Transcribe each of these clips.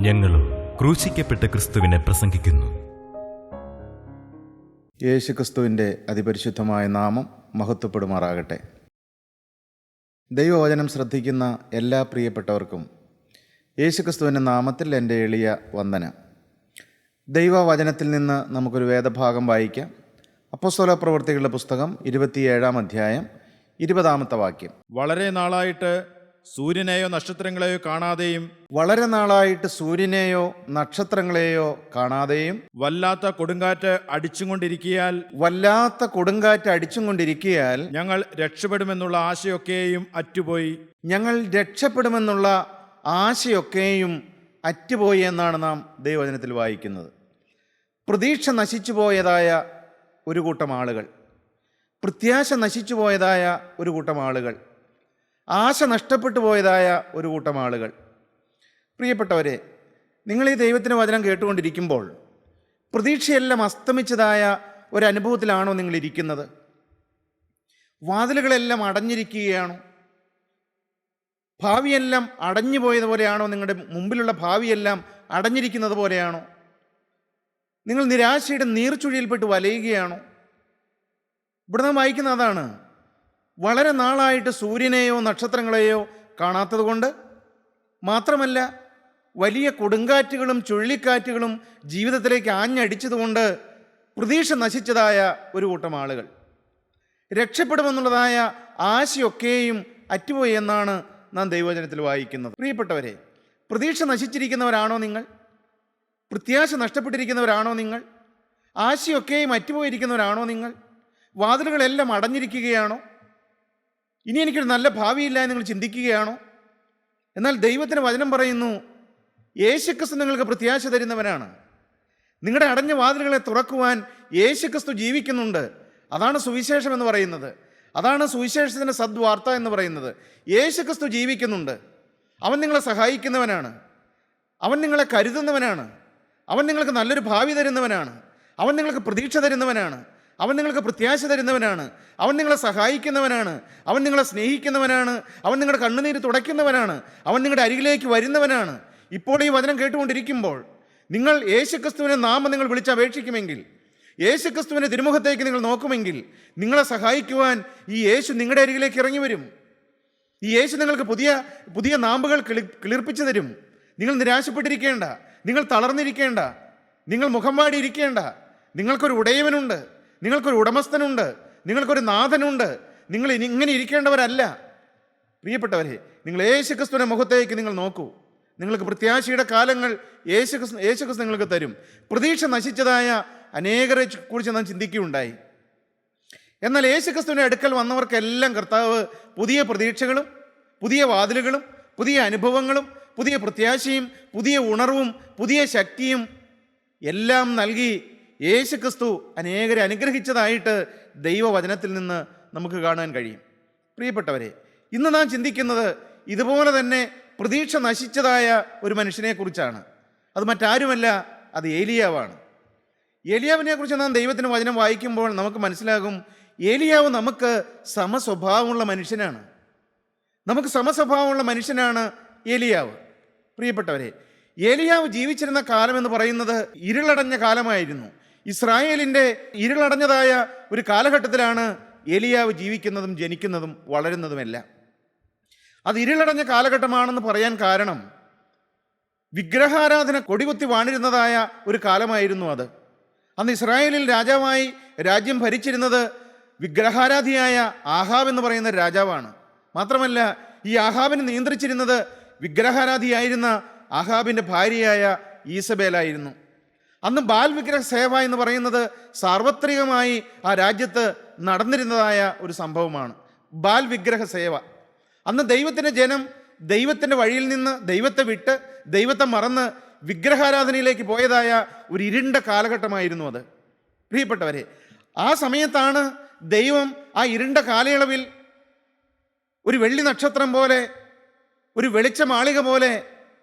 ഞങ്ങളും ക്രൂശിക്കപ്പെട്ട ക്രിസ്തുവിനെ പ്രസംഗിക്കുന്നു. യേശുക്രിസ്തുവിൻ്റെ അതിപരിശുദ്ധമായ നാമം മഹത്വപ്പെടുമാറാകട്ടെ. ദൈവവചനം ശ്രദ്ധിക്കുന്ന എല്ലാ പ്രിയപ്പെട്ടവർക്കും യേശുക്രിസ്തുവിൻ്റെ നാമത്തിൽ എൻ്റെ എളിയ വന്ദനം. ദൈവവചനത്തിൽ നിന്ന് നമുക്കൊരു വേദഭാഗം വായിക്കാം. അപ്പോസ്തല പ്രവൃത്തികളുടെ പുസ്തകം 27-ാം അധ്യായം 20-ാമത്തെ വാക്യം. വളരെ നാളായിട്ട് സൂര്യനെയോ നക്ഷത്രങ്ങളെയോ കാണാതെയും വല്ലാത്ത കൊടുങ്കാറ്റ് അടിച്ചും കൊണ്ടിരിക്കിയാൽ ഞങ്ങൾ രക്ഷപ്പെടുമെന്നുള്ള ആശയൊക്കെയും അറ്റുപോയി എന്നാണ് നാം ദൈവവചനത്തിൽ വായിക്കുന്നത്. പ്രതീക്ഷ നശിച്ചു പോയതായ ഒരു കൂട്ടം ആളുകൾ, പ്രത്യാശ നശിച്ചു പോയതായ ഒരു കൂട്ടം ആളുകൾ, ആശ നഷ്ടപ്പെട്ടു പോയതായ ഒരു കൂട്ടം ആളുകൾ. പ്രിയപ്പെട്ടവരെ, നിങ്ങൾ ഈ ദൈവത്തിൻ്റെ വചനം കേട്ടുകൊണ്ടിരിക്കുമ്പോൾ പ്രതീക്ഷയെല്ലാം അസ്തമിച്ചതായ ഒരനുഭവത്തിലാണോ നിങ്ങളിരിക്കുന്നത്? വാതിലുകളെല്ലാം അടഞ്ഞിരിക്കുകയാണോ? ഭാവിയെല്ലാം അടഞ്ഞു പോയതുപോലെയാണോ? നിങ്ങളുടെ മുമ്പിലുള്ള ഭാവിയെല്ലാം അടഞ്ഞിരിക്കുന്നത് പോലെയാണോ? നിങ്ങൾ നിരാശയുടെ നീർച്ചുഴിയിൽപ്പെട്ട് വലയുകയാണോ? ഇവിടെ നാം വായിക്കുന്ന അതാണ്. വളരെ നാളായിട്ട് സൂര്യനെയോ നക്ഷത്രങ്ങളെയോ കാണാത്തത് കൊണ്ട്, മാത്രമല്ല വലിയ കൊടുങ്കാറ്റുകളും ചുഴലിക്കാറ്റുകളും ജീവിതത്തിലേക്ക് ആഞ്ഞടിച്ചതുകൊണ്ട് പ്രതീക്ഷ നശിച്ചതായ ഒരു കൂട്ടം ആളുകൾ, രക്ഷപ്പെടുമെന്നുള്ളതായ ആശയൊക്കെയും അറ്റുപോയി എന്നാണ് നാം ദൈവവചനത്തിൽ വായിക്കുന്നത്. പ്രിയപ്പെട്ടവരെ, പ്രതീക്ഷ നശിച്ചിരിക്കുന്നവരാണോ നിങ്ങൾ? പ്രത്യാശ നഷ്ടപ്പെട്ടിരിക്കുന്നവരാണോ നിങ്ങൾ? ആശയൊക്കെയും അറ്റുപോയിരിക്കുന്നവരാണോ നിങ്ങൾ? വാതിലുകളെല്ലാം അടഞ്ഞിരിക്കുകയാണോ? ഇനി എനിക്കൊരു നല്ല ഭാവിയില്ല എന്ന് നിങ്ങൾ ചിന്തിക്കുകയാണോ? എന്നാൽ ദൈവത്തിന് വചനം പറയുന്നു, യേശുക്രിസ്തു നിങ്ങൾക്ക് പ്രത്യാശ തരുന്നവനാണ്. നിങ്ങളുടെ അടഞ്ഞ വാതിലുകളെ തുറക്കുവാൻ യേശുക്രിസ്തു ജീവിക്കുന്നുണ്ട്. അതാണ് സുവിശേഷം എന്ന് പറയുന്നത്. അതാണ് സുവിശേഷത്തിൻ്റെ സദ്വാർത്ത എന്ന് പറയുന്നത്. യേശുക്രിസ്തു ജീവിക്കുന്നുണ്ട്. അവൻ നിങ്ങളെ സഹായിക്കുന്നവനാണ്. അവൻ നിങ്ങളെ കരുതുന്നവനാണ്. അവൻ നിങ്ങൾക്ക് നല്ലൊരു ഭാവി തരുന്നവനാണ്. അവൻ നിങ്ങൾക്ക് പ്രതീക്ഷ തരുന്നവനാണ്. അവൻ നിങ്ങൾക്ക് പ്രത്യാശ തരുന്നവനാണ്. അവൻ നിങ്ങളെ സഹായിക്കുന്നവനാണ്. അവൻ നിങ്ങളെ സ്നേഹിക്കുന്നവനാണ്. അവൻ നിങ്ങളുടെ കണ്ണുനീര് തുടയ്ക്കുന്നവനാണ്. അവൻ നിങ്ങളുടെ അരികിലേക്ക് വരുന്നവനാണ്. ഇപ്പോൾ ഈ വചനം കേട്ടുകൊണ്ടിരിക്കുമ്പോൾ നിങ്ങൾ യേശുക്രിസ്തുവിനെ നാമം നിങ്ങൾ വിളിച്ചപേക്ഷിക്കുമെങ്കിൽ, യേശുക്രിസ്തുവിൻ്റെ തിരുമുഖത്തേക്ക് നിങ്ങൾ നോക്കുമെങ്കിൽ, നിങ്ങളെ സഹായിക്കുവാൻ ഈ യേശു നിങ്ങളുടെ അരികിലേക്ക് ഇറങ്ങി വരും. ഈ യേശു നിങ്ങൾക്ക് പുതിയ പുതിയ നാമ്പുകൾ കിളിർപ്പിച്ചു തരും. നിങ്ങൾ നിരാശപ്പെട്ടിരിക്കേണ്ട, നിങ്ങൾ തളർന്നിരിക്കേണ്ട, നിങ്ങൾ മുഖം വാടിയിരിക്കേണ്ട. നിങ്ങൾക്കൊരു ഉടയവനുണ്ട്, നിങ്ങൾക്കൊരു ഉടമസ്ഥനുണ്ട്, നിങ്ങൾക്കൊരു നാഥനുണ്ട്. നിങ്ങൾ ഇങ്ങനെ ഇരിക്കേണ്ടവരല്ല. പ്രിയപ്പെട്ടവരെ, നിങ്ങൾ യേശുക്രിസ്തുവിൻ്റെ മുഖത്തേക്ക് നിങ്ങൾ നോക്കൂ. നിങ്ങൾക്ക് പ്രത്യാശയുടെ കാലങ്ങൾ യേശുക്രിസ്തു നിങ്ങൾക്ക് തരും. പ്രതീക്ഷ നശിച്ചതായ അനേകരെ കുറിച്ച് നാം ചിന്തിക്കുകയുണ്ടായി. എന്നാൽ യേശുക്രിസ്തുവിൻ്റെ അടുക്കൽ വന്നവർക്കെല്ലാം കർത്താവ് പുതിയ പ്രതീക്ഷകളും പുതിയ വാതിലുകളും പുതിയ അനുഭവങ്ങളും പുതിയ പ്രത്യാശയും പുതിയ ഉണർവും പുതിയ ശക്തിയും എല്ലാം നൽകി യേശുക്രിസ്തു അനേകരെ അനുഗ്രഹിച്ചതായിട്ട് ദൈവവചനത്തിൽ നിന്ന് നമുക്ക് കാണാൻ കഴിയും. പ്രിയപ്പെട്ടവരെ, ഇന്ന് നാം ചിന്തിക്കുന്നത് ഇതുപോലെ തന്നെ പ്രതീക്ഷ നശിച്ചതായ ഒരു മനുഷ്യനെക്കുറിച്ചാണ്. അത് മറ്റാരുമല്ല, അത് ഏലിയാവാണ്. ഏലിയാവിനെ കുറിച്ച് നാം ദൈവത്തിന് വചനം വായിക്കുമ്പോൾ നമുക്ക് മനസ്സിലാകും, ഏലിയാവ് നമുക്ക് സമസ്വഭാവമുള്ള മനുഷ്യനാണ്. നമുക്ക് സമസ്വഭാവമുള്ള മനുഷ്യനാണ് ഏലിയാവ്. പ്രിയപ്പെട്ടവരെ, ഏലിയാവ് ജീവിച്ചിരുന്ന കാലം എന്ന് പറയുന്നത് ഇരുളടഞ്ഞ കാലമായിരുന്നു. ഇസ്രായേലിൻ്റെ ഇരുളടഞ്ഞതായ ഒരു കാലഘട്ടത്തിലാണ് ഏലിയാവ് ജീവിക്കുന്നതും ജനിക്കുന്നതും വളരുന്നതുമെല്ലാം. അത് ഇരുളടഞ്ഞ കാലഘട്ടമാണെന്ന് പറയാൻ കാരണം വിഗ്രഹാരാധന കൊടികുത്തി വാണിരുന്നതായ ഒരു കാലമായിരുന്നു അത്. അന്ന് ഇസ്രായേലിൽ രാജാവായി രാജ്യം ഭരിച്ചിരുന്നത് വിഗ്രഹാരാധിയായ ആഹാബ് എന്ന് പറയുന്ന രാജാവാണ്. മാത്രമല്ല, ഈ ആഹാബിനെ നിയന്ത്രിച്ചിരുന്നത് വിഗ്രഹാരാധിയായിരുന്ന ആഹാബിൻ്റെ ഭാര്യയായ ഈസബേലായിരുന്നു. അന്ന് ബാൽ വിഗ്രഹ സേവ എന്ന് പറയുന്നത് സാർവത്രികമായി ആ രാജ്യത്ത് നടന്നിരുന്നതായ ഒരു സംഭവമാണ്. ബാൽ വിഗ്രഹ സേവ. അന്ന് ദൈവത്തിൻ്റെ ജനം ദൈവത്തിൻ്റെ വഴിയിൽ നിന്ന് ദൈവത്തെ വിട്ട് ദൈവത്തെ മറന്ന് വിഗ്രഹാരാധനയിലേക്ക് പോയതായ ഒരു ഇരുണ്ട കാലഘട്ടമായിരുന്നു അത്. പ്രിയപ്പെട്ടവരെ, ആ സമയത്താണ് ദൈവം ആ ഇരുണ്ട കാലയളവിൽ ഒരു വെള്ളി നക്ഷത്രം പോലെ, ഒരു വെളിച്ചമാളിക പോലെ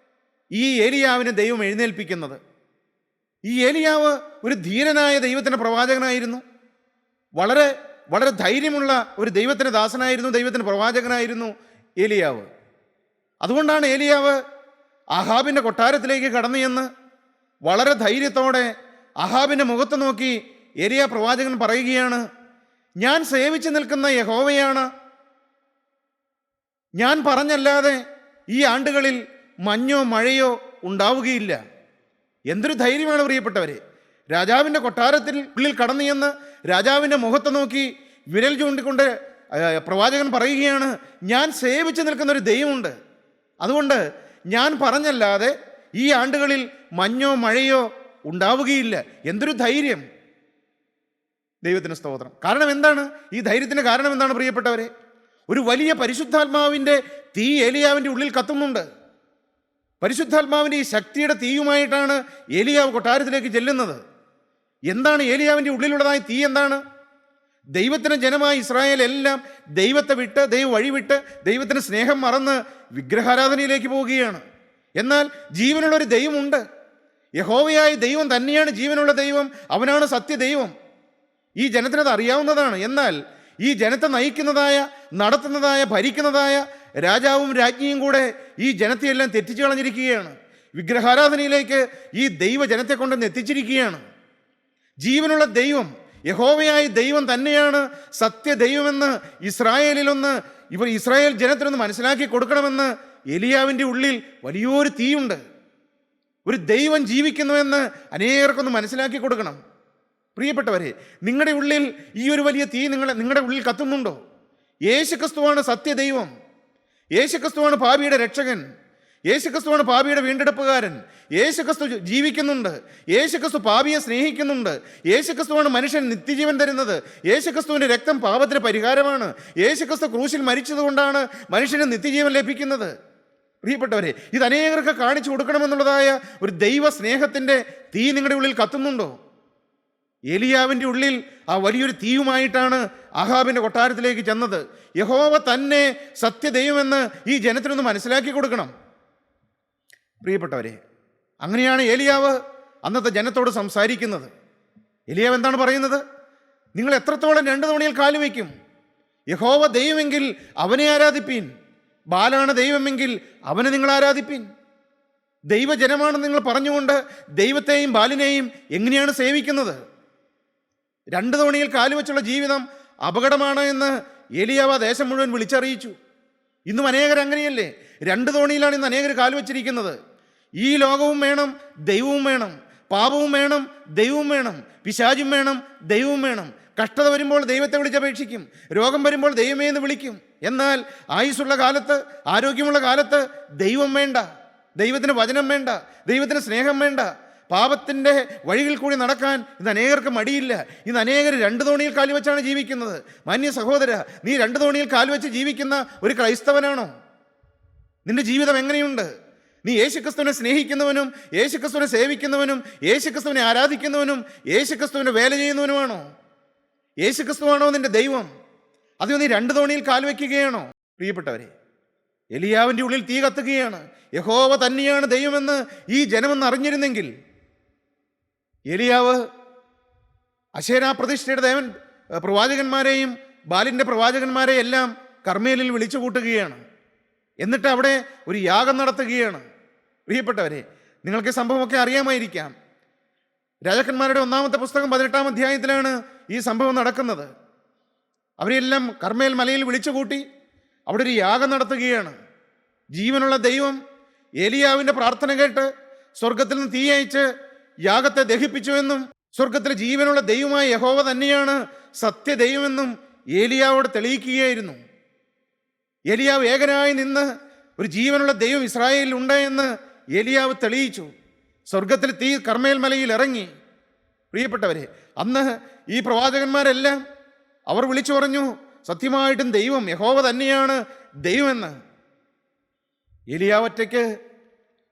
ഈ ഏലിയാവിനെ ദൈവം എഴുന്നേൽപ്പിക്കുന്നത്. ഈ ഏലിയാവ് ഒരു ധീരനായ ദൈവത്തിൻ്റെ പ്രവാചകനായിരുന്നു. വളരെ വളരെ ധൈര്യമുള്ള ഒരു ദൈവത്തിൻ്റെ ദാസനായിരുന്നു, ദൈവത്തിൻ്റെ പ്രവാചകനായിരുന്നു ഏലിയാവ്. അതുകൊണ്ടാണ് ഏലിയാവ് ആഹാബിൻ്റെ കൊട്ടാരത്തിലേക്ക് കടന്നു ചെന്ന് വളരെ ധൈര്യത്തോടെ ആഹാബിൻ്റെ മുഖത്ത് നോക്കി ഏലിയ പ്രവാചകൻ പറയുകയാണ്, ഞാൻ സേവിച്ചു നിൽക്കുന്ന യഹോവയാണ്, ഞാൻ പറഞ്ഞല്ലാതെ ഈ ആണ്ടുകളിൽ മഞ്ഞോ മഴയോ ഉണ്ടാവുകയില്ല. എന്തൊരു ധൈര്യമാണ് പ്രിയപ്പെട്ടവരെ! രാജാവിൻ്റെ കൊട്ടാരത്തിൽ ഉള്ളിൽ കടന്നു ചെന്ന് രാജാവിൻ്റെ മുഖത്ത് നോക്കി വിരൽ ചൂണ്ടിക്കൊണ്ട് പ്രവാചകൻ പറയുകയാണ്, ഞാൻ സേവിച്ചു നിൽക്കുന്ന ഒരു ദൈവമുണ്ട്, അതുകൊണ്ട് ഞാൻ പറഞ്ഞല്ലാതെ ഈ ആണ്ടുകളിൽ മഞ്ഞോ മഴയോ ഉണ്ടാവുകയില്ല. എന്തൊരു ധൈര്യം! ദൈവത്തിന് സ്തോത്രം. കാരണം എന്താണ്? ഈ ധൈര്യത്തിന് കാരണം എന്താണ് പ്രിയപ്പെട്ടവരെ? ഒരു വലിയ പരിശുദ്ധാത്മാവിൻ്റെ തീ ഏലിയാവിൻ്റെ ഉള്ളിൽ കത്തുന്നുണ്ട്. പരിശുദ്ധാത്മാവിൻ്റെ ഈ ശക്തിയുടെ തീയുമായിട്ടാണ് ഏലിയാവ് കൊട്ടാരത്തിലേക്ക് ചെല്ലുന്നത്. എന്താണ് ഏലിയാവിൻ്റെ ഉള്ളിലുള്ളതായ തീ? എന്താണ്? ദൈവത്തിന് ജനമായ ഇസ്രായേൽ എല്ലാം ദൈവത്തെ വിട്ട്, ദൈവ വഴിവിട്ട്, ദൈവത്തിന് സ്നേഹം മറന്ന് വിഗ്രഹാരാധനയിലേക്ക് പോവുകയാണ്. എന്നാൽ ജീവനുള്ളൊരു ദൈവമുണ്ട്. യഹോവയായ ദൈവം തന്നെയാണ് ജീവനുള്ള ദൈവം. അവനാണ് സത്യദൈവം. ഈ ജനത്തിനത് അറിയാവുന്നതാണ്. എന്നാൽ ഈ ജനത്തെ നയിക്കുന്നതായ, നടത്തുന്നതായ, ഭരിക്കുന്നതായ രാജാവും രാജ്ഞിയും കൂടെ ഈ ജനത്തെയെല്ലാം തെറ്റിച്ചു കളഞ്ഞിരിക്കുകയാണ്. വിഗ്രഹാരാധനയിലേക്ക് ഈ ദൈവജനത്തെ കൊണ്ടുവന്ന് എത്തിച്ചിരിക്കുകയാണ്. ജീവനുള്ള ദൈവം, യഹോവയായ ദൈവം തന്നെയാണ് സത്യദൈവമെന്ന് ഇസ്രായേൽ ജനത്തിനൊന്ന് മനസ്സിലാക്കി കൊടുക്കണമെന്ന് ഏലിയാവിൻ്റെ ഉള്ളിൽ വലിയൊരു തീയുണ്ട്. ഒരു ദൈവം ജീവിക്കുന്നുവെന്ന് അനേകർക്കൊന്ന് മനസ്സിലാക്കി കൊടുക്കണം. പ്രിയപ്പെട്ടവരെ, നിങ്ങളുടെ ഉള്ളിൽ ഈ ഒരു വലിയ തീ നിങ്ങളുടെ ഉള്ളിൽ കത്തുന്നുണ്ടോ? യേശുക്രിസ്തുവാണ് സത്യദൈവം. യേശുക്രിസ്തുവാണ് പാപിയുടെ രക്ഷകൻ. യേശുക്രിസ്തുവാണ് പാപിയുടെ വീണ്ടെടുപ്പുകാരൻ. യേശുക്രിസ്തു ജീവിക്കുന്നുണ്ട്. യേശുക്രിസ്തു പാപിയെ സ്നേഹിക്കുന്നുണ്ട്. യേശുക്രിസ്തുവാണ് മനുഷ്യൻ നിത്യജീവൻ തരുന്നത്. യേശുക്രിസ്തുവിൻ്റെ രക്തം പാപത്തിന് പരിഹാരമാണ്. യേശുക്രിസ്തു ക്രൂശിൽ മരിച്ചതുകൊണ്ടാണ് മനുഷ്യന് നിത്യജീവൻ ലഭിക്കുന്നത്. പ്രിയപ്പെട്ടവരെ, ഇത് അനേകർക്ക് കാണിച്ചു കൊടുക്കണമെന്നുള്ളതായ ഒരു ദൈവ സ്നേഹത്തിൻ്റെ തീ നിങ്ങളുടെ ഉള്ളിൽ കത്തുന്നുണ്ടോ? ഏലിയാവിൻ്റെ ഉള്ളിൽ ആ വലിയൊരു തീയുമായിട്ടാണ് ആഹാബിൻ്റെ കൊട്ടാരത്തിലേക്ക് ചെന്നത്. യഹോവ തന്നെ സത്യദൈവമെന്ന് ഈ ജനത്തിനൊന്ന് മനസ്സിലാക്കി കൊടുക്കണം. പ്രിയപ്പെട്ടവരെ, അങ്ങനെയാണ് ഏലിയാവ് അന്നത്തെ ജനത്തോട് സംസാരിക്കുന്നത്. ഏലിയാവ് എന്താണ് പറയുന്നത്? നിങ്ങൾ എത്രത്തോളം 2 തോണിയിൽ കാല് വയ്ക്കും? യഹോവ ദൈവമെങ്കിൽ അവനെ ആരാധിപ്പീൻ, ബാലാണ് ദൈവമെങ്കിൽ അവനെ നിങ്ങൾ ആരാധിപ്പീൻ. ദൈവജനമാണെന്ന് നിങ്ങൾ പറഞ്ഞുകൊണ്ട് ദൈവത്തെയും ബാലിനെയും എങ്ങനെയാണ് സേവിക്കുന്നത്? 2 തോണിയിൽ കാലുവച്ചുള്ള ജീവിതം അപകടമാണ് എന്ന് ഏലിയാവ് ദേശം മുഴുവൻ വിളിച്ചറിയിച്ചു. ഇന്നും അനേകർ അങ്ങനെയല്ലേ? 2 തോണിയിലാണ് ഇന്ന് അനേകർ കാലുവച്ചിരിക്കുന്നത്. ഈ ലോകവും വേണം, ദൈവവും വേണം. പാപവും വേണം, ദൈവവും വേണം. പിശാചും വേണം, ദൈവവും വേണം. കഷ്ടത വരുമ്പോൾ ദൈവത്തെ വിളിച്ചപേക്ഷിക്കും. രോഗം വരുമ്പോൾ ദൈവമേ എന്ന് വിളിക്കും. എന്നാൽ ആയുസ്സുള്ള കാലത്ത്, ആരോഗ്യമുള്ള കാലത്ത് ദൈവം വേണ്ട, ദൈവത്തിന് വചനം വേണ്ട, ദൈവത്തിന് സ്നേഹം വേണ്ട. പാപത്തിൻ്റെ വഴികളിൽ കൂടി നടക്കാൻ ഇന്ന് അനേകർക്ക് മടിയില്ല. ഇന്ന് അനേകർ 2 തോണിയിൽ കാലുവെച്ചാണ് ജീവിക്കുന്നത്. മാന്യ സഹോദര, നീ 2 തോണിയിൽ കാലുവെച്ച് ജീവിക്കുന്ന ഒരു ക്രൈസ്തവനാണോ? നിന്റെ ജീവിതം എങ്ങനെയുണ്ട്? നീ യേശുക്രിസ്തുവിനെ സ്നേഹിക്കുന്നവനും യേശുക്രിസ്തുവിനെ സേവിക്കുന്നവനും യേശുക്രിസ്തുവിനെ ആരാധിക്കുന്നവനും യേശുക്രിസ്തുവിനെ വേല ചെയ്യുന്നവനുമാണോ? യേശുക്രിസ്തുവാണോ നിന്റെ ദൈവം? അതോ നീ 2 തോണിയിൽ കാലുവെക്കുകയാണോ? പ്രിയപ്പെട്ടവരെ, എലിയാവിൻ്റെ ഉള്ളിൽ തീ കത്തുകയാണ്. യഹോവ തന്നെയാണ് ദൈവമെന്ന് ഈ ജനമെന്ന് അറിഞ്ഞിരുന്നെങ്കിൽ ഏലിയാവ് അശേരാ പ്രതിഷ്ഠയുടെ ദേവൻ പ്രവാചകന്മാരെയും ബാലിൻ്റെ പ്രവാചകന്മാരെയും എല്ലാം കർമ്മേലിൽ വിളിച്ചു കൂട്ടുകയാണ്. എന്നിട്ട് അവിടെ ഒരു യാഗം നടത്തുകയാണ്. പ്രിയപ്പെട്ടവരെ, നിങ്ങൾക്ക് സംഭവമൊക്കെ അറിയാമായിരിക്കാം. രാജാക്കന്മാരുടെ 1-ാമത്തെ പുസ്തകം 18-ാം അധ്യായത്തിലാണ് ഈ സംഭവം നടക്കുന്നത്. അവരെല്ലാം കർമ്മേൽ മലയിൽ വിളിച്ചു കൂട്ടി അവിടെ ഒരു യാഗം നടത്തുകയാണ്. ജീവനുള്ള ദൈവം ഏലിയാവിൻ്റെ പ്രാർത്ഥന കേട്ട് സ്വർഗത്തിൽ നിന്ന് തീ അയച്ച് യാഗത്തെ ദഹിപ്പിച്ചുവെന്നും സ്വർഗത്തിലെ ജീവനുള്ള ദൈവമായ യഹോവ തന്നെയാണ് സത്യദൈവമെന്നും ഏലിയാവോട് തെളിയിക്കുകയായിരുന്നു. ഏലിയാവ് ഏകനായി നിന്ന് ഒരു ജീവനുള്ള ദൈവം ഇസ്രായേലിൽ ഉണ്ട് എന്ന് ഏലിയാവ് തെളിയിച്ചു. സ്വർഗത്തിൽ തീ കർമ്മേൽ മലയിൽ ഇറങ്ങി. പ്രിയപ്പെട്ടവരെ, അന്ന് ഈ പ്രവാചകന്മാരെല്ലാം അവർ വിളിച്ചു പറഞ്ഞു, സത്യമായിട്ടും ദൈവം യഹോവ തന്നെയാണ് ദൈവമെന്ന്. ഏലിയാവ് ഒറ്റയ്ക്ക്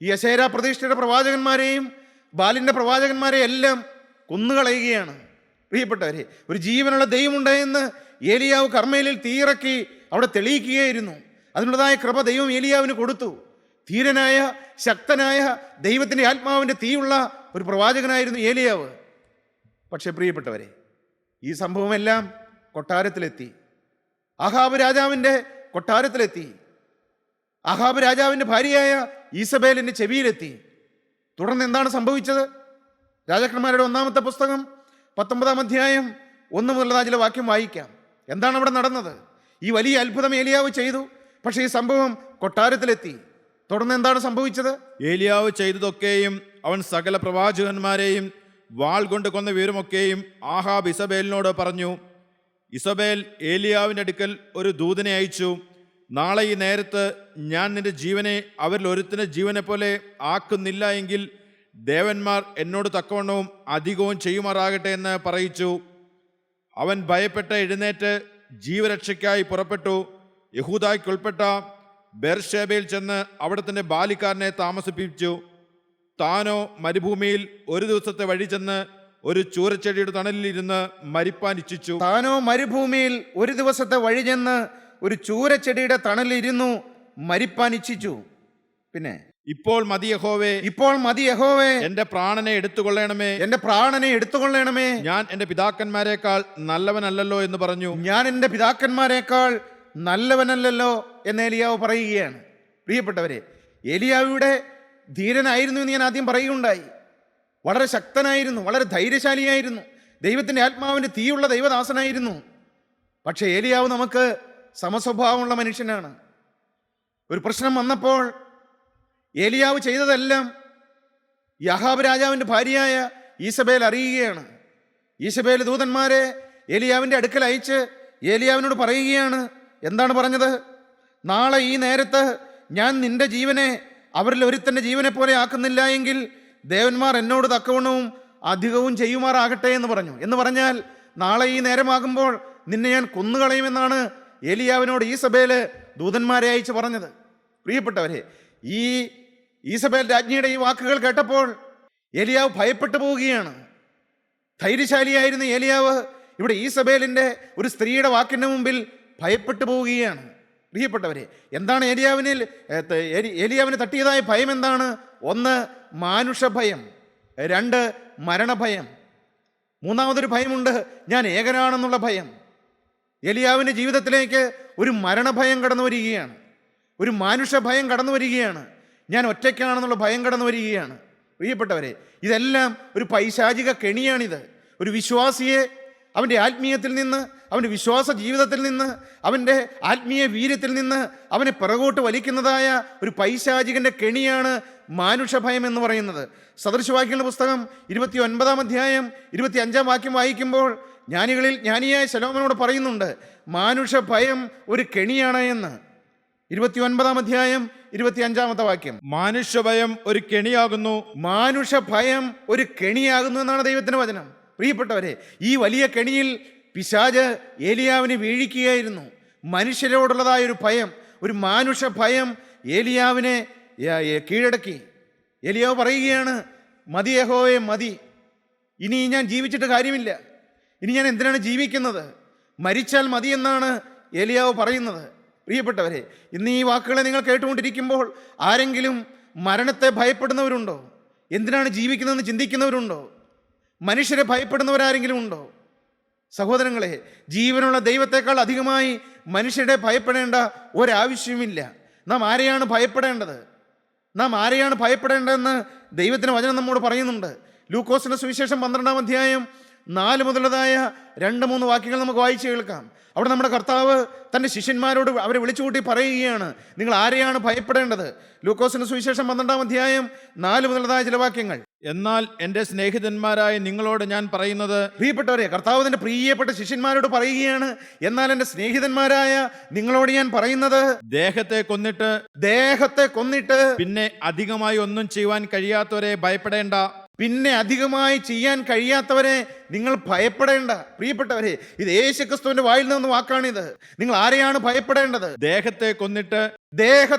ഈ അശേരാ പ്രതിഷ്ഠയുടെ പ്രവാചകന്മാരെയും ബാലിൻ്റെ പ്രവാചകന്മാരെയും എല്ലാം കൊന്നുകളയുകയാണ്. പ്രിയപ്പെട്ടവരെ, ഒരു ജീവനുള്ള ദൈവമുണ്ടെന്ന് ഏലിയാവ് കർമ്മേലിൽ തീയിറക്കി അവിടെ തെളിയിക്കുകയായിരുന്നു. അതിനുള്ളതായ കൃപ ദൈവം ഏലിയാവിന് കൊടുത്തു. ധീരനായ, ശക്തനായ, ദൈവത്തിൻ്റെ ആത്മാവിൻ്റെ തീയുള്ള ഒരു പ്രവാചകനായിരുന്നു ഏലിയാവ്. പക്ഷേ പ്രിയപ്പെട്ടവരെ, ഈ സംഭവമെല്ലാം കൊട്ടാരത്തിലെത്തി. ആഹാബ് രാജാവിൻ്റെ കൊട്ടാരത്തിലെത്തി. ആഹാബ് രാജാവിൻ്റെ ഭാര്യയായ ഈസബേലിൻ്റെ ചെവിയിലെത്തി. തുടർന്ന് എന്താണ് സംഭവിച്ചത്? രാജാക്കന്മാരുടെ 1-ാമത്തെ പുസ്തകം 19-ാം അധ്യായം 1 മുതലുള്ള ചില വാക്യം വായിക്കാം. എന്താണ് അവിടെ നടന്നത്? ഈ വലിയ അത്ഭുതം ഏലിയാവ് ചെയ്തു. പക്ഷേ ഈ സംഭവം കൊട്ടാരത്തിലെത്തി. തുടർന്ന് എന്താണ് സംഭവിച്ചത്? ഏലിയാവ് ചെയ്തതൊക്കെയും അവൻ സകല പ്രവാചകന്മാരെയും വാൾ കൊണ്ട് കൊന്ന വിവരമൊക്കെയും ആഹാബ് ഇസബേലിനോട് പറഞ്ഞു. ഇസബേൽ ഏലിയാവിൻ്റെ അടുക്കൽ ഒരു ദൂതനെ അയച്ചു. നാളെ ഈ നേരത്ത് ഞാൻ നിന്റെ ജീവനെ അവരിൽ ഒരുത്തിൻ്റെ ജീവനെ പോലെ ആക്കുന്നില്ല എങ്കിൽ ദേവന്മാർ എന്നോട് തക്കവണ്ണവും അധികവും ചെയ്യുമാറാകട്ടെ എന്ന് പറയിച്ചു. അവൻ ഭയപ്പെട്ട് എഴുന്നേറ്റ് ജീവരക്ഷയ്ക്കായി പുറപ്പെട്ടു. യഹൂദായ്ക്കുൾപ്പെട്ട ബെർഷേബയിൽ ചെന്ന് അവിടത്തിൻ്റെ ബാലിക്കാരനെ താമസിപ്പിച്ചു. താനോ മരുഭൂമിയിൽ ഒരു ദിവസത്തെ വഴി ചെന്ന് ഒരു ചൂരച്ചെടിയുടെ തണലിലിരുന്ന് മരിപ്പാൻ ഇച്ഛിച്ചു. താനോ മരുഭൂമിയിൽ ഒരു ദിവസത്തെ വഴി ചെന്ന് ഒരു ചൂരച്ചെടിയുടെ തണലിരുന്നു മരിപ്പാൻ ഇച്ഛിച്ചു. പിന്നെ ഇപ്പോൾ മതി യഹോവേ, ഇപ്പോൾ മതി യഹോവേ, എന്റെ പ്രാണനെ എടുത്തുകൊള്ളണമേ, എന്റെ പ്രാണനെ എടുത്തുകൊള്ളണമേ. ഞാൻ എന്റെ പിതാക്കന്മാരെക്കാൾ നല്ലവനല്ലല്ലോ എന്ന് പറഞ്ഞു. ഞാൻ എൻ്റെ പിതാക്കന്മാരെക്കാൾ നല്ലവനല്ലല്ലോ എന്ന് ഏലിയാവ് പറയുകയാണ്. പ്രിയപ്പെട്ടവരെ, ഏലിയാവിടെ ധീരനായിരുന്നു എന്ന് ഞാൻ ആദ്യം പറയുകയുണ്ടായി. വളരെ ശക്തനായിരുന്നു, വളരെ ധൈര്യശാലിയായിരുന്നു, ദൈവത്തിൻ്റെ ആത്മാവിൻ്റെ തീയുള്ള ദൈവദാസനായിരുന്നു. പക്ഷേ ഏലിയാവ് നമുക്ക് സമസ്വഭാവമുള്ള മനുഷ്യനാണ്. ഒരു പ്രശ്നം വന്നപ്പോൾ ഏലിയാവ് ചെയ്തതെല്ലാം യഹാബ് രാജാവിൻ്റെ ഭാര്യയായ ഈസബേൽ അറിയുകയാണ്. ഈസബേൽ ദൂതന്മാരെ ഏലിയാവിൻ്റെ അടുക്കൽ അയച്ച് ഏലിയാവിനോട് പറയുകയാണ്. എന്താണ് പറഞ്ഞത്? നാളെ ഈ നേരത്ത് ഞാൻ നിന്റെ ജീവനെ അവരിൽ ഒരുത്തൻ്റെ ജീവനെ പോലെ ആക്കുന്നില്ല എങ്കിൽ ദേവന്മാർ എന്നോട് തക്കവണ്ണവും അധികവും ചെയ്യുമാറാകട്ടെ എന്ന് പറഞ്ഞു. എന്ന് പറഞ്ഞാൽ നാളെ ഈ നേരമാകുമ്പോൾ നിന്നെ ഞാൻ കൊന്നുകളയുമെന്നാണ് ഏലിയാവിനോട് ഈസബേല് ദൂതന്മാരെ അയച്ച് പറഞ്ഞത്. പ്രിയപ്പെട്ടവരെ, ഈ ഈസബേൽ രാജ്ഞിയുടെ ഈ വാക്കുകൾ കേട്ടപ്പോൾ ഏലിയാവ് ഭയപ്പെട്ടു പോവുകയാണ്. ധൈര്യശാലിയായിരുന്ന ഏലിയാവ് ഇവിടെ ഈസബേലിൻ്റെ ഒരു സ്ത്രീയുടെ വാക്കിൻ്റെ മുമ്പിൽ ഭയപ്പെട്ടു പോവുകയാണ്. പ്രിയപ്പെട്ടവരെ, എന്താണ് ഏലിയാവിന് തട്ടിയതായ ഭയം? എന്താണ്? 1 മാനുഷഭയം, 2 മരണഭയം, 3-ാമതൊരു ഭയമുണ്ട്, ഞാൻ ഏകനാണെന്നുള്ള ഭയം. ഏലിയാവിൻ്റെ ജീവിതത്തിലേക്ക് ഒരു മരണഭയം കടന്നു വരികയാണ്, ഒരു മാനുഷഭയം കടന്നു വരികയാണ്, ഞാൻ ഒറ്റയ്ക്കാണെന്നുള്ള ഭയം കടന്നു വരികയാണ്. പ്രിയപ്പെട്ടവരെ, ഇതെല്ലാം ഒരു പൈശാചിക കെണിയാണിത്. ഒരു വിശ്വാസിയെ അവൻ്റെ ആത്മീയത്തിൽ നിന്ന്, അവൻ്റെ വിശ്വാസ ജീവിതത്തിൽ നിന്ന്, അവൻ്റെ ആത്മീയ വീര്യത്തിൽ നിന്ന് അവനെ പിറകോട്ട് വലിക്കുന്നതായ ഒരു പൈശാചികൻ്റെ കെണിയാണ് മാനുഷഭയം എന്ന് പറയുന്നത്. സദൃശവാക്യങ്ങളുടെ പുസ്തകം 29-ാം അധ്യായം 25-ാം വാക്യം വായിക്കുമ്പോൾ ജ്ഞാനികളിൽ ജ്ഞാനിയായ ശലോമോനോട് പറയുന്നുണ്ട്, മാനുഷഭയം ഒരു കെണിയാണ് എന്ന്. 29-ാം അധ്യായം 25-ാമത്തെ വാക്യം, മാനുഷഭയം ഒരു കെണിയാകുന്നു, മാനുഷഭയം ഒരു കെണിയാകുന്നു എന്നാണ് ദൈവത്തിൻ്റെ വചനം. പ്രിയപ്പെട്ടവരെ, ഈ വലിയ കെണിയിൽ പിശാച് ഏലിയാവിനെ വീഴിക്കുകയായിരുന്നു. മനുഷ്യരോടുള്ളതായ ഒരു ഭയം, ഒരു മാനുഷ ഭയം ഏലിയാവിനെ കീഴടക്കി. ഏലിയാവ് പറയുകയാണ്, മതി യഹോവേ മതി, ഇനി ഞാൻ ജീവിച്ചിട്ട് കാര്യമില്ല, ഇനി ഞാൻ എന്തിനാണ് ജീവിക്കുന്നത്, മരിച്ചാൽ മതി എന്നാണ് ഏലിയാവ് പറയുന്നത്. പ്രിയപ്പെട്ടവരെ, ഇന്ന് ഈ വാക്കുകളെ നിങ്ങൾ കേട്ടുകൊണ്ടിരിക്കുമ്പോൾ ആരെങ്കിലും മരണത്തെ ഭയപ്പെടുന്നവരുണ്ടോ? എന്തിനാണ് ജീവിക്കുന്നതെന്ന് ചിന്തിക്കുന്നവരുണ്ടോ? മനുഷ്യരെ ഭയപ്പെടുന്നവരാരെങ്കിലും ഉണ്ടോ? സഹോദരങ്ങളെ, ജീവനുള്ള ദൈവത്തെക്കാൾ അധികമായി മനുഷ്യരെ ഭയപ്പെടേണ്ട ഒരാവശ്യവുമില്ല. നാം ആരെയാണ് ഭയപ്പെടേണ്ടത്? നാം ആരെയാണ് ഭയപ്പെടേണ്ടതെന്ന് ദൈവത്തിൻ്റെ വചനം നമ്മോട് പറയുന്നുണ്ട്. ലൂക്കോസിൻ്റെ സുവിശേഷം 12-ാം അധ്യായം 4 മുതലുള്ളതായ 2-3 വാക്യങ്ങൾ നമുക്ക് വായിച്ച് കേൾക്കാം. അവിടെ നമ്മുടെ കർത്താവ് തൻ്റെ ശിഷ്യന്മാരോട് അവരെ വിളിച്ചുകൂട്ടി പറയുകയാണ്, നിങ്ങൾ ആരെയാണ് ഭയപ്പെടേണ്ടത്? ലൂക്കോസിൻ്റെ സുവിശേഷം 12-ാം അധ്യായം 4 മുതലുള്ളതായ ചില വാക്യങ്ങൾ. എന്നാൽ എൻ്റെ സ്നേഹിതന്മാരായ നിങ്ങളോട് ഞാൻ പറയുന്നത്, പ്രിയപ്പെട്ടവരെ, കർത്താവ് തൻ്റെ പ്രിയപ്പെട്ട ശിഷ്യന്മാരോട് പറയുകയാണ്, എന്നാൽ എൻ്റെ സ്നേഹിതന്മാരായ നിങ്ങളോട് ഞാൻ പറയുന്നത്, ദേഹത്തെ കൊന്നിട്ട് പിന്നെ അധികമായി ഒന്നും ചെയ്യുവാൻ കഴിയാത്തവരെ ഭയപ്പെടേണ്ട. പിന്നെ അധികമായി ചെയ്യാൻ കഴിയാത്തവരെ നിങ്ങൾ ഭയപ്പെടേണ്ട. പ്രിയപ്പെട്ടവരെ, ഇത് യേശുക്രിസ്തുവിന്റെ വായിൽ നിന്ന് വാക്കാണിത്. നിങ്ങൾ ആരെയാണ് ഭയപ്പെടേണ്ടത്? ദേഹത്തെ കൊന്നിട്ട്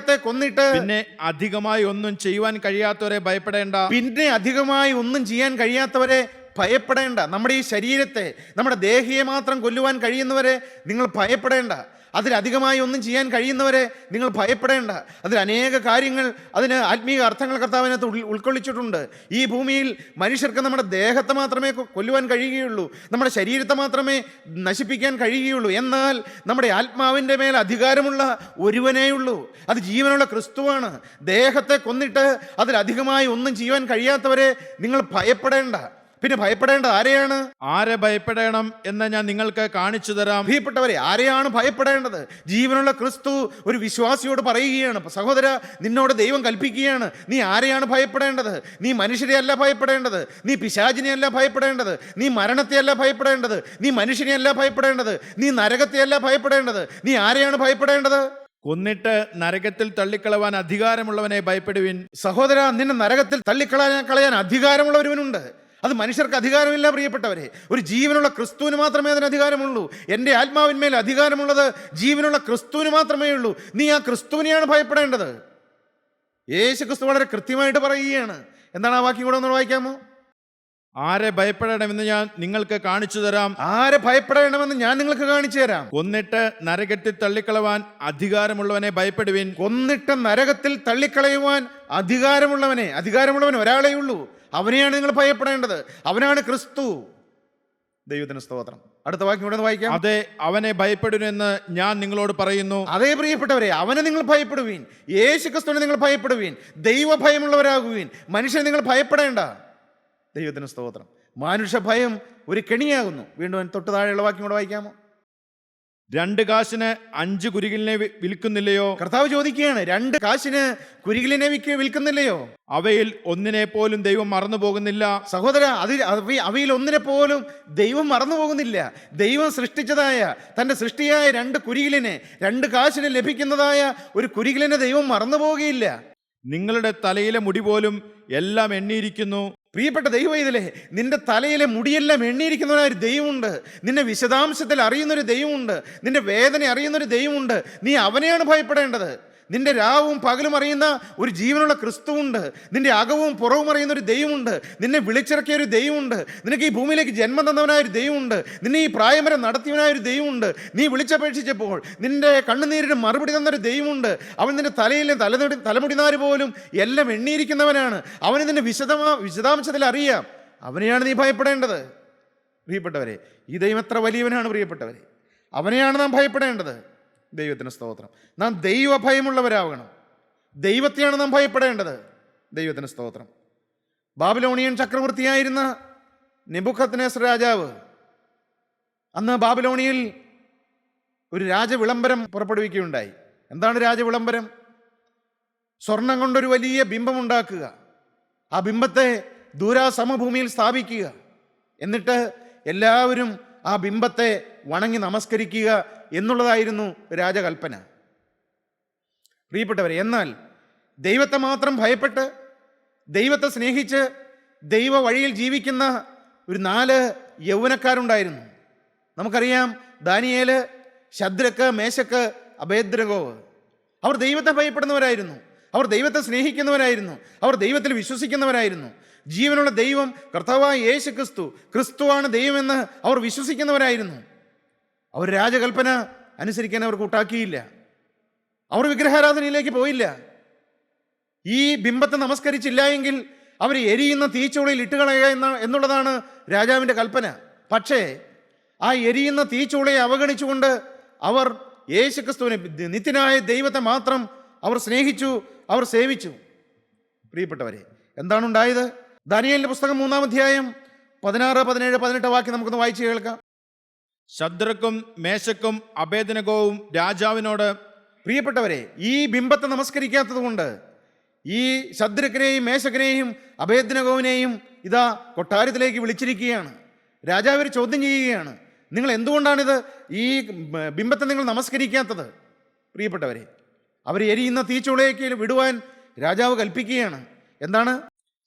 പിന്നെ അധികമായി ഒന്നും ചെയ്യുവാൻ കഴിയാത്തവരെ ഭയപ്പെടേണ്ട. പിന്നെ അധികമായി ഒന്നും ചെയ്യാൻ കഴിയാത്തവരെ ഭയപ്പെടേണ്ട. നമ്മുടെ ഈ ശരീരത്തെ, നമ്മുടെ ദേഹിയെ മാത്രം കൊല്ലുവാൻ കഴിയുന്നവരെ നിങ്ങൾ ഭയപ്പെടേണ്ട. അതിലധികമായി ഒന്നും ചെയ്യാൻ കഴിയുന്നവരെ നിങ്ങൾ ഭയപ്പെടേണ്ട. അതിൽ അനേക കാര്യങ്ങൾ, അതിന് ആത്മീയ അർത്ഥങ്ങൾ കർത്താവിനകത്ത് ഉൾക്കൊള്ളിച്ചിട്ടുണ്ട്. ഈ ഭൂമിയിൽ മനുഷ്യർക്ക് നമ്മുടെ ദേഹത്തെ മാത്രമേ കൊല്ലുവാൻ കഴിയുകയുള്ളൂ, നമ്മുടെ ശരീരത്തെ മാത്രമേ നശിപ്പിക്കാൻ കഴിയുകയുള്ളൂ. എന്നാൽ നമ്മുടെ ആത്മാവിൻ്റെ മേൽ അധികാരമുള്ള ഒരുവനേയുള്ളൂ, അത് ജീവനുള്ള ക്രിസ്തുവാണ്. ദേഹത്തെ കൊന്നിട്ട് അതിലധികമായി ഒന്നും ചെയ്യുവാൻ കഴിയാത്തവരെ നിങ്ങൾ ഭയപ്പെടേണ്ട. പിന്നെ ഭയപ്പെടേണ്ടത് ആരെയാണ്? ആരെ ഭയപ്പെടണം എന്ന് ഞാൻ നിങ്ങൾക്ക് കാണിച്ചു തരാം. പ്രിയപ്പെട്ടവരെ, ആരെയാണ് ഭയപ്പെടേണ്ടത്? ജീവനുള്ള ക്രിസ്തു ഒരു വിശ്വാസിയോട് പറയുകയാണ്, സഹോദര, നിന്നോട് ദൈവം കൽപ്പിക്കുകയാണ്, നീ ആരെയാണ് ഭയപ്പെടേണ്ടത്? നീ മനുഷ്യരെ അല്ല ഭയപ്പെടേണ്ടത്, നീ പിശാചിനെ അല്ല ഭയപ്പെടേണ്ടത്, നീ മരണത്തെ അല്ല ഭയപ്പെടേണ്ടത്, നീ മനുഷ്യനെ അല്ല ഭയപ്പെടേണ്ടത്, നീ നരകത്തെ അല്ല ഭയപ്പെടേണ്ടത്. നീ ആരെയാണ് ഭയപ്പെടേണ്ടത്? കൊന്നിട്ട് നരകത്തിൽ തള്ളിക്കളവാൻ അധികാരമുള്ളവനെ ഭയപ്പെടുവിൻ. സഹോദര, നിന്നെ നരകത്തിൽ തള്ളിക്കളയാൻ അധികാരമുള്ള ഒരുവനുണ്ട്. അത് മനുഷ്യർക്ക് അധികാരമില്ല പ്രിയപ്പെട്ടവരെ. ഒരു ജീവനുള്ള ക്രിസ്തുവിന് മാത്രമേ അതിന് അധികാരമുള്ളൂ. എൻ്റെ ആത്മാവിന്മേൽ അധികാരമുള്ളത് ജീവനുള്ള ക്രിസ്തുവിന് മാത്രമേ ഉള്ളൂ. നീ ആ ക്രിസ്തുവിനെയാണ് ഭയപ്പെടേണ്ടത്. യേശു ക്രിസ്തു വളരെ കൃത്യമായിട്ട് പറയുകയാണ്. എന്താണ് ആ വാക്യം കൂടെ ഒന്ന് വായിക്കാമോ? ആരെ ഭയപ്പെടണമെന്ന് ഞാൻ നിങ്ങൾക്ക് കാണിച്ചു തരാം. ആരെ ഭയപ്പെടണമെന്ന് ഞാൻ നിങ്ങൾക്ക് കാണിച്ചു തരാം. കൊന്നിട്ട് നരകത്തിൽ തള്ളിക്കളവാൻ അധികാരമുള്ളവനെ ഭയപ്പെടുവിൻ. കൊന്നിട്ട് നരകത്തിൽ തള്ളിക്കളയുവാൻ അധികാരമുള്ളവൻ ഒരാളേ ഉള്ളൂ. അവനെയാണ് നിങ്ങൾ ഭയപ്പെടേണ്ടത്. അവനാണ് ക്രിസ്തു. ദൈവത്തിന് സ്തോത്രം. അടുത്ത വാക്യം കൂടെ വായിക്കാം. അതെ, അവനെ ഭയപ്പെടുവെന്ന് ഞാൻ നിങ്ങളോട് പറയുന്നു. അതേ പ്രിയപ്പെട്ടവരെ, അവനെ നിങ്ങൾ ഭയപ്പെടുവീൻ. യേശു ക്രിസ്തുവിനെ നിങ്ങൾ ഭയപ്പെടുവീൻ. ദൈവ ഭയമുള്ളവരാകുവീൻ. മനുഷ്യനെ നിങ്ങൾ ഭയപ്പെടേണ്ട. ദൈവത്തിന് സ്തോത്രം. മാനുഷ ഭയം ഒരു കെണിയാകുന്നു. വീണ്ടും തൊട്ട് താഴെയുള്ള വാക്യം കൂടെ വായിക്കാമോ? 2 കാശിന് 5 കുരികിലിനെ വിൽക്കുന്നില്ലയോ? കർത്താവ് ചോദിക്കുകയാണ്, 2 കാശിന് കുരികിലിനെ വിൽക്കുന്നില്ലയോ? അവയിൽ ഒന്നിനെ പോലും ദൈവം മറന്നു പോകുന്നില്ല. സഹോദര, അവയിൽ ഒന്നിനെ പോലും ദൈവം മറന്നു പോകുന്നില്ല. ദൈവം സൃഷ്ടിച്ചതായ തൻ്റെ സൃഷ്ടിയായ 2 കുരികിലിനെ, 2 കാശിന് ലഭിക്കുന്നതായ ഒരു കുരികിലിനെ ദൈവം മറന്നു പോവുകയില്ല. നിങ്ങളുടെ തലയിലെ മുടി പോലും എല്ലാം എണ്ണിയിരിക്കുന്നു. പ്രിയപ്പെട്ട ദൈവം, ഇതിലെ നിന്റെ തലയിലെ മുടിയെല്ലാം എണ്ണിയിരിക്കുന്നവനായ ഒരു ദൈവമുണ്ട്. നിന്നെ വിശദാംശത്തിൽ അറിയുന്നൊരു ദൈവമുണ്ട്. നിന്റെ വേദന അറിയുന്നൊരു ദൈവമുണ്ട്. നീ അവനെയാണ് ഭയപ്പെടേണ്ടത്. നിന്റെ രാവും പകലും അറിയുന്ന ഒരു ജീവനുള്ള ക്രിസ്തുവുണ്ട്. നിന്റെ അകവും പുറവും അറിയുന്ന ഒരു ദൈവമുണ്ട്. നിന്നെ വിളിച്ചിറക്കിയ ഒരു ദൈവമുണ്ട്. നിനക്ക് ഈ ഭൂമിയിലേക്ക് ജന്മം തന്നവനായ ഒരു ദൈവമുണ്ട്. നിന്നെ ഈ പ്രായം വരെ നടത്തിയവനായ ഒരു ദൈവമുണ്ട്. നീ വിളിച്ചപേക്ഷിച്ചപ്പോൾ നിന്റെ കണ്ണുനീരിന് മറുപടി തന്നൊരു ദൈവമുണ്ട്. അവൻ നിന്റെ തലയിലെ തലമുടിനാര് പോലും എല്ലാം എണ്ണിയിരിക്കുന്നവനാണ്. അവന് നിന്നെ വിശദാംശത്തിൽ അറിയാം. അവനെയാണ് നീ ഭയപ്പെടേണ്ടത്. പ്രിയപ്പെട്ടവരെ, ഈ ദൈവം എത്ര വലിയവനാണ് പ്രിയപ്പെട്ടവരെ. അവനെയാണ് നാം ഭയപ്പെടേണ്ടത്. ദൈവത്തിന് സ്തോത്രം. നാം ദൈവഭയമുള്ളവരാകണം. ദൈവത്തെയാണ് നാം ഭയപ്പെടേണ്ടത്. ദൈവത്തിന് സ്തോത്രം. ബാബിലോണിയൻ ചക്രവർത്തിയായിരുന്ന നെബൂഖദ്നേസർ രാജാവ് അന്ന് ബാബിലോണിയിൽ ഒരു രാജവിളംബരം പുറപ്പെടുവിക്കുകയുണ്ടായി. എന്താണ് രാജവിളംബരം? സ്വർണം കൊണ്ടൊരു വലിയ ബിംബം ഉണ്ടാക്കുക, ആ ബിംബത്തെ ദൂരാസമഭൂമിയിൽ സ്ഥാപിക്കുക, എന്നിട്ട് എല്ലാവരും ആ ബിംബത്തെ വണങ്ങി നമസ്കരിക്കുക എന്നുള്ളതായിരുന്നു രാജകൽപ്പന. പ്രിയപ്പെട്ടവരെ, എന്നാൽ ദൈവത്തെ മാത്രം ഭയപ്പെട്ട് ദൈവത്തെ സ്നേഹിച്ച് ദൈവ വഴിയിൽ ജീവിക്കുന്ന ഒരു 4 യൗവനക്കാരുണ്ടായിരുന്നു. നമുക്കറിയാം, ദാനിയേല്, ശദ്രക്ക്, മേശക്ക്, അബേദ്നെഗോ. അവർ ദൈവത്തെ ഭയപ്പെടുന്നവരായിരുന്നു. അവർ ദൈവത്തെ സ്നേഹിക്കുന്നവരായിരുന്നു. അവർ ദൈവത്തിൽ വിശ്വസിക്കുന്നവരായിരുന്നു. ജീവനുള്ള ദൈവം കർത്താവായ യേശു ക്രിസ്തുവാണ് ദൈവമെന്ന് അവർ വിശ്വസിക്കുന്നവരായിരുന്നു. അവർ രാജകൽപ്പന അനുസരിക്കാൻ അവർ കൂട്ടാക്കിയില്ല. അവർ വിഗ്രഹാരാധനയിലേക്ക് പോയില്ല. ഈ ബിംബത്തെ നമസ്കരിച്ചില്ല എങ്കിൽ അവർ എരിയുന്ന തീച്ചൂളയിൽ ഇട്ടുകളയുക എന്നുള്ളതാണ് രാജാവിൻ്റെ കൽപ്പന. പക്ഷേ ആ എരിയുന്ന തീച്ചൂളയെ അവഗണിച്ചുകൊണ്ട് അവർ യേശുക്രിസ്തുവിനെ, നിത്യനായ ദൈവത്തെ മാത്രം അവർ സ്നേഹിച്ചു, അവർ സേവിച്ചു. പ്രിയപ്പെട്ടവരെ, എന്താണ് ഉണ്ടായത്? ദാനിയേലിന്റെ പുസ്തകം 3-ാം അധ്യായം 16, 17, 18 വാക്യം നമുക്കൊന്ന് വായിച്ചു കേൾക്കാം. ശദ്രക്കും മേശക്കും അബേദ്നെഗോവും രാജാവിനോട്, പ്രിയപ്പെട്ടവരെ, ഈ ബിംബത്തെ നമസ്കരിക്കാത്തത് കൊണ്ട് ഈ ശദ്രക്കിനെയും മേശക്കിനെയും അബേദ്നെഗോവിനെയും ഇതാ കൊട്ടാരത്തിലേക്ക് വിളിച്ചിരിക്കുകയാണ്. രാജാവ് ഒരു ചോദ്യം ചെയ്യുകയാണ്, നിങ്ങൾ എന്തുകൊണ്ടാണിത്, ഈ ബിംബത്തെ നിങ്ങൾ നമസ്കരിക്കാത്തത്? പ്രിയപ്പെട്ടവരെ, അവർ എരിയുന്ന തീച്ചൂളയ്ക്ക് വിടുവാൻ രാജാവ് കൽപ്പിക്കുകയാണ്. എന്താണ്?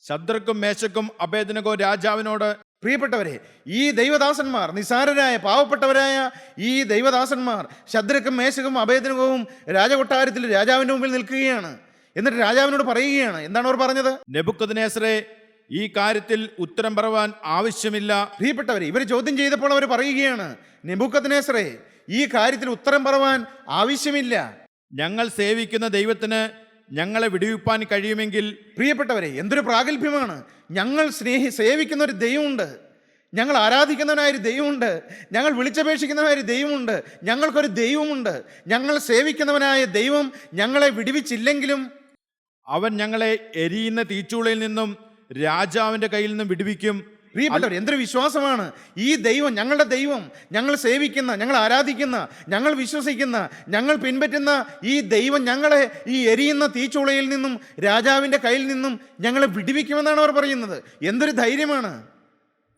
ശദ്രക്കും മേശക്കും അബേദ്നെഗോ രാജാവിനോട്. പ്രിയപ്പെട്ടവരെ, ഈ ദൈവദാസന്മാർ, നിസാരരായ പാവപ്പെട്ടവരായ ഈ ദൈവദാസന്മാർ, ശദ്രക്കും മേശക്കും അബേദ്നെഗോവും രാജകൊട്ടാരത്തിൽ രാജാവിൻ്റെ മുമ്പിൽ നിൽക്കുകയാണ്. എന്നിട്ട് രാജാവിനോട് പറയുകയാണ്. എന്താണ് അവർ പറഞ്ഞത്? നെബൂഖദ്നേസരെ, ഈ കാര്യത്തിൽ ഉത്തരം പറവാൻ ആവശ്യമില്ല. പ്രിയപ്പെട്ടവരെ, ഇവർ ചോദ്യം ചെയ്തപ്പോൾ അവർ പറയുകയാണ്, നെബൂഖദ്നേസരെ, ഈ കാര്യത്തിൽ ഉത്തരം പറവാൻ ആവശ്യമില്ല. ഞങ്ങൾ സേവിക്കുന്ന ദൈവത്തിന് ഞങ്ങളെ വിടുവിപ്പാൻ കഴിയുമെങ്കിൽ പ്രിയപ്പെട്ടവരെ, എന്തൊരു പ്രാഗൽഭ്യമാണ്! ഞങ്ങൾ സേവിക്കുന്ന ഒരു ദൈവമുണ്ട്, ഞങ്ങൾ ആരാധിക്കുന്നവനായൊരു ദൈവമുണ്ട്, ഞങ്ങൾ വിളിച്ചപേക്ഷിക്കുന്നവനായൊരു ദൈവമുണ്ട്, ഞങ്ങൾക്കൊരു ദൈവമുണ്ട്. ഞങ്ങൾ സേവിക്കുന്നവനായ ദൈവം ഞങ്ങളെ വിടുവിച്ചില്ലെങ്കിലും അവൻ ഞങ്ങളെ എരിയുന്ന തീച്ചൂളയിൽ നിന്നും രാജാവിന്റെ കയ്യിൽ നിന്നും വിടുവിക്കും. പ്രിയപ്പെട്ടവർ, എന്തൊരു വിശ്വാസമാണ്! ഈ ദൈവം, ഞങ്ങളുടെ ദൈവം, ഞങ്ങൾ സേവിക്കുന്ന, ഞങ്ങൾ ആരാധിക്കുന്ന, ഞങ്ങൾ വിശ്വസിക്കുന്ന, ഞങ്ങൾ പിൻപറ്റുന്ന ഈ ദൈവം ഞങ്ങളെ ഈ എരിയുന്ന തീച്ചൂളയിൽ നിന്നും രാജാവിൻ്റെ കയ്യിൽ നിന്നും ഞങ്ങളെ വിടുവിക്കുമെന്നാണ് അവർ പറയുന്നത്. എന്തൊരു ധൈര്യമാണ്!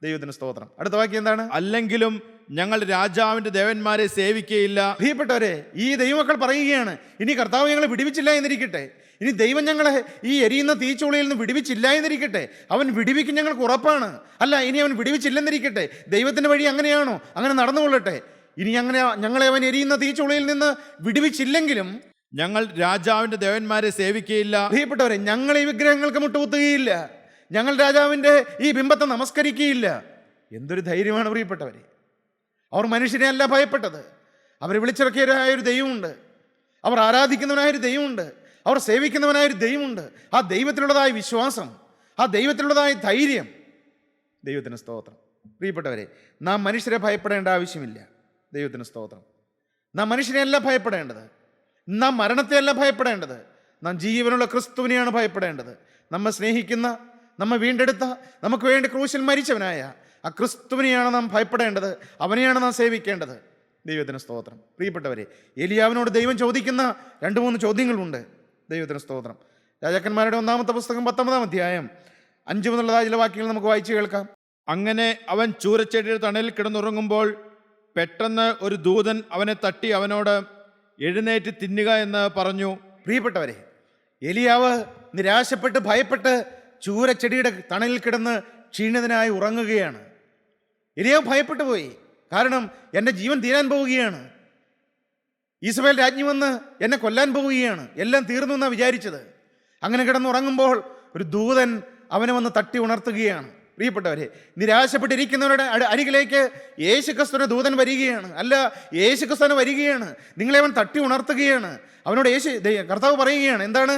ദൈവത്തിന് സ്തോത്രം. അടുത്ത വാക്യം എന്താണ്? അല്ലെങ്കിലും ഞങ്ങൾ രാജാവിന്റെ ദേവന്മാരെ സേവിക്കുകയില്ല. പ്രിയപ്പെട്ടവരെ, ഈ ദൈവമക്കൾ പറയുകയാണ്, ഇനി കർത്താവ് ഞങ്ങളെ വിടുവിച്ചില്ല എന്നിരിക്കട്ടെ, ഇനി ദൈവം ഞങ്ങളെ ഈ എരിയുന്ന തീച്ചൂളയിൽ നിന്ന് വിടുവിച്ചില്ല എന്നിരിക്കട്ടെ, അവൻ വിടുവിക്കും, ഞങ്ങൾക്ക് ഉറപ്പാണ്. അല്ല, ഇനി അവൻ വിടുവിച്ചില്ലെന്നിരിക്കട്ടെ, ദൈവത്തിൻ്റെ വഴി അങ്ങനെയാണോ? അങ്ങനെ നടന്നുകൊള്ളട്ടെ. ഇനി ഞങ്ങളെ അവൻ എരിയുന്ന തീച്ചൂളയിൽ നിന്ന് വിടുവിച്ചില്ലെങ്കിലും ഞങ്ങൾ രാജാവിന്റെ ദേവന്മാരെ സേവിക്കുകയില്ല. പ്രിയപ്പെട്ടവരെ, ഞങ്ങൾ ഈ വിഗ്രഹങ്ങൾക്ക് മുട്ടുകുത്തുകയില്ല, ഞങ്ങൾ രാജാവിൻ്റെ ഈ ബിംബത്തെ നമസ്കരിക്കുകയില്ല. എന്തൊരു ധൈര്യമാണ് പ്രിയപ്പെട്ടവരെ! അവർ മനുഷ്യനെ അല്ല ഭയപ്പെട്ടത്, അവർ വിളിച്ചിറക്കിയവരായൊരു ദൈവമുണ്ട്, അവർ ആരാധിക്കുന്നവനായൊരു ദൈവമുണ്ട്, അവർ സേവിക്കുന്നവനായൊരു ദൈവമുണ്ട്. ആ ദൈവത്തിലുള്ളതായ വിശ്വാസം, ആ ദൈവത്തിലുള്ളതായ ധൈര്യം. ദൈവത്തിന് സ്തോത്രം. പ്രിയപ്പെട്ടവരെ, നാം മനുഷ്യരെ ഭയപ്പെടേണ്ട ആവശ്യമില്ല. ദൈവത്തിന് സ്തോത്രം. നാം മനുഷ്യനെയല്ല ഭയപ്പെടേണ്ടത്, നാം മരണത്തെയല്ല ഭയപ്പെടേണ്ടത്, നാം ജീവനുള്ള ക്രിസ്തുവിനെയാണ് ഭയപ്പെടേണ്ടത്. നമ്മെ സ്നേഹിക്കുന്ന, നമ്മെ വീണ്ടെടുത്ത, നമുക്ക് വേണ്ടി ക്രൂശിൽ മരിച്ചവനായ ആ ക്രിസ്തുവിനെയാണ് നാം ഭയപ്പെടേണ്ടത്, അവനെയാണ് നാം സേവിക്കേണ്ടത്. ദൈവത്തിന് സ്തോത്രം. പ്രിയപ്പെട്ടവരെ, ഏലിയാവിനോട് ദൈവം ചോദിക്കുന്ന 2-3 ചോദ്യങ്ങളുണ്ട്. ദൈവത്തിന് സ്തോത്രം. രാജാക്കന്മാരുടെ 1-ാമത്തെ പുസ്തകം 19-ാം അധ്യായം 5 മുതലുള്ളതായ ചില വാക്യങ്ങൾ നമുക്ക് വായിച്ചു കേൾക്കാം. അങ്ങനെ അവൻ ചൂരച്ചെടിയുടെ തണലിൽ കിടന്നുറങ്ങുമ്പോൾ പെട്ടെന്ന് ഒരു ദൂതൻ അവനെ തട്ടി അവനോട് എഴുന്നേറ്റ് തിന്നുക എന്ന് പറഞ്ഞു. പ്രിയപ്പെട്ടവരെ, ഏലിയാവ് നിരാശപ്പെട്ട് ഭയപ്പെട്ട് ചൂരച്ചെടിയുടെ തണലിൽ കിടന്ന് ക്ഷീണിതനായി ഉറങ്ങുകയാണ്. ഏലിയാവ് ഭയപ്പെട്ടു പോയി. കാരണം എൻ്റെ ജീവൻ തീരാൻ പോവുകയാണ്, ഈസബേൽ രാജ്ഞി വന്ന് എന്നെ കൊല്ലാൻ പോവുകയാണ്, എല്ലാം തീർന്നു എന്നാണ് വിചാരിച്ചത്. അങ്ങനെ കിടന്നുറങ്ങുമ്പോൾ ഒരു ദൂതൻ അവനെ വന്ന് തട്ടി ഉണർത്തുകയാണ്. പ്രിയപ്പെട്ടവരെ, നിരാശപ്പെട്ടിരിക്കുന്നവരുടെ അരികിലേക്ക് യേശുക്രിസ്തുവിന്റെ ദൂതൻ വരികയാണ്. അല്ല, യേശുക്രിസ്തുവിനെ വരികയാണ്, നിങ്ങളെ അവൻ തട്ടി ഉണർത്തുകയാണ്. അവനോട് കർത്താവ് പറയുകയാണ്, എന്താണ്?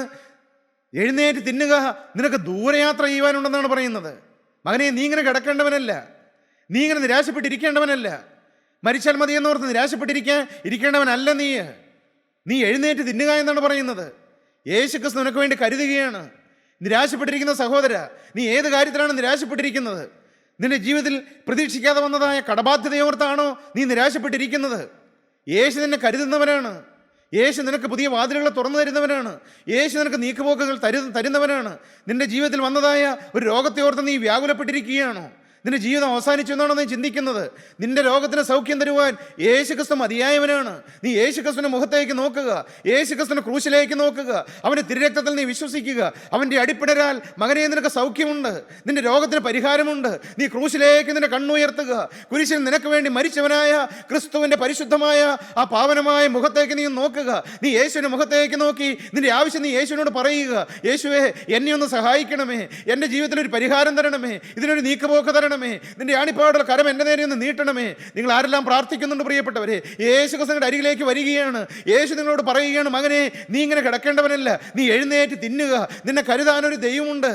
എഴുന്നേറ്റ് തിന്നുക, നിനക്ക് ദൂരയാത്ര ചെയ്യുവാനുണ്ടെന്നാണ് പറയുന്നത്. മകനെ, നീ ഇങ്ങനെ കിടക്കേണ്ടവനല്ല, നീ ഇങ്ങനെ നിരാശപ്പെട്ടിരിക്കേണ്ടവനല്ല, മരിച്ചാൽ മതി എന്നോർത്ത് ഇരിക്കേണ്ടവനല്ല നീ എഴുന്നേറ്റ് തിന്നുക എന്നാണ് പറയുന്നത്. യേശുക്രിസ്തു നിനക്ക് വേണ്ടി കരുതുകയാണ്. നിരാശപ്പെട്ടിരിക്കുന്ന സഹോദര, നീ ഏത് കാര്യത്തിലാണ് നിരാശപ്പെട്ടിരിക്കുന്നത്? നിന്റെ ജീവിതത്തിൽ പ്രതീക്ഷിക്കാതെ വന്നതായ കടബാധ്യതയോർത്താണോ നീ നിരാശപ്പെട്ടിരിക്കുന്നത്? യേശു നിന്നെ കരുതുന്നവനാണ്. യേശു നിനക്ക് പുതിയ വാതിലുകൾ തുറന്നു തരുന്നവനാണ്. യേശു നിനക്ക് നീക്കുപോക്കുകൾ തരുന്നവനാണ്. നിന്റെ ജീവിതത്തിൽ വന്നതായ ഒരു രോഗത്തെ ഓർത്ത് നീ വ്യാകുലപ്പെട്ടിരിക്കുകയാണോ? നിന്റെ ജീവിതം അവസാനിച്ചു എന്നാണോ നീ ചിന്തിക്കുന്നത്? നിന്റെ രോഗത്തിന് സൗഖ്യം തരുവാൻ യേശുക്രിസ്തു മതിയായവനാണ്. നീ യേശുക്രിസ്തുവിന്റെ മുഖത്തേക്ക് നോക്കുക, യേശുക്രിസ്തുവിന്റെ ക്രൂശിലേക്ക് നോക്കുക, അവന്റെ തിരുരക്തത്തിൽ നീ വിശ്വസിക്കുക. അവന്റെ അടിപ്പിടരാൽ മകനെ നിനക്ക് സൗഖ്യമുണ്ട്, നിന്റെ രോഗത്തിന് പരിഹാരമുണ്ട്. നീ ക്രൂശിലേക്ക് നിന്റെ കണ്ണുയർത്തുക. കുരിശിൽ നിനക്ക് വേണ്ടി മരിച്ചവനായ ക്രിസ്തുവിന്റെ പരിശുദ്ധമായ ആ പാവനമായ മുഖത്തേക്ക് നീ നോക്കുക. നീ യേശുവിന്റെ മുഖത്തേക്ക് നോക്കി നിന്റെ ആവശ്യം നീ യേശുവിനോട് പറയുക. യേശുവേ, എന്നെ ഒന്ന് സഹായിക്കണമേ, എൻ്റെ ജീവിതത്തിൽ ഒരു പരിഹാരം തരണമേ, ഇതിനൊരു നീക്കുപോക്ക് തരണമേ, നിന്റെ ആണിപ്പാടുള്ള കരം എൻ്റെ നേരെ ഒന്ന് നീട്ടണമേ. നിങ്ങൾ ആരെല്ലാം പ്രാർത്ഥിക്കുന്നുണ്ട് പ്രിയപ്പെട്ടവരെ? യേശു ക്രിസ്തുവിന്റെ അരികിലേക്ക് വരികയാണ്. യേശു നിങ്ങളോട് പറയുകയാണ്, മകനെ, നീ ഇങ്ങനെ കിടക്കേണ്ടവനല്ല, നീ എഴുന്നേറ്റ് തിന്നുക. നിന്നെ കരുതാനൊരു ദൈവമുണ്ട്,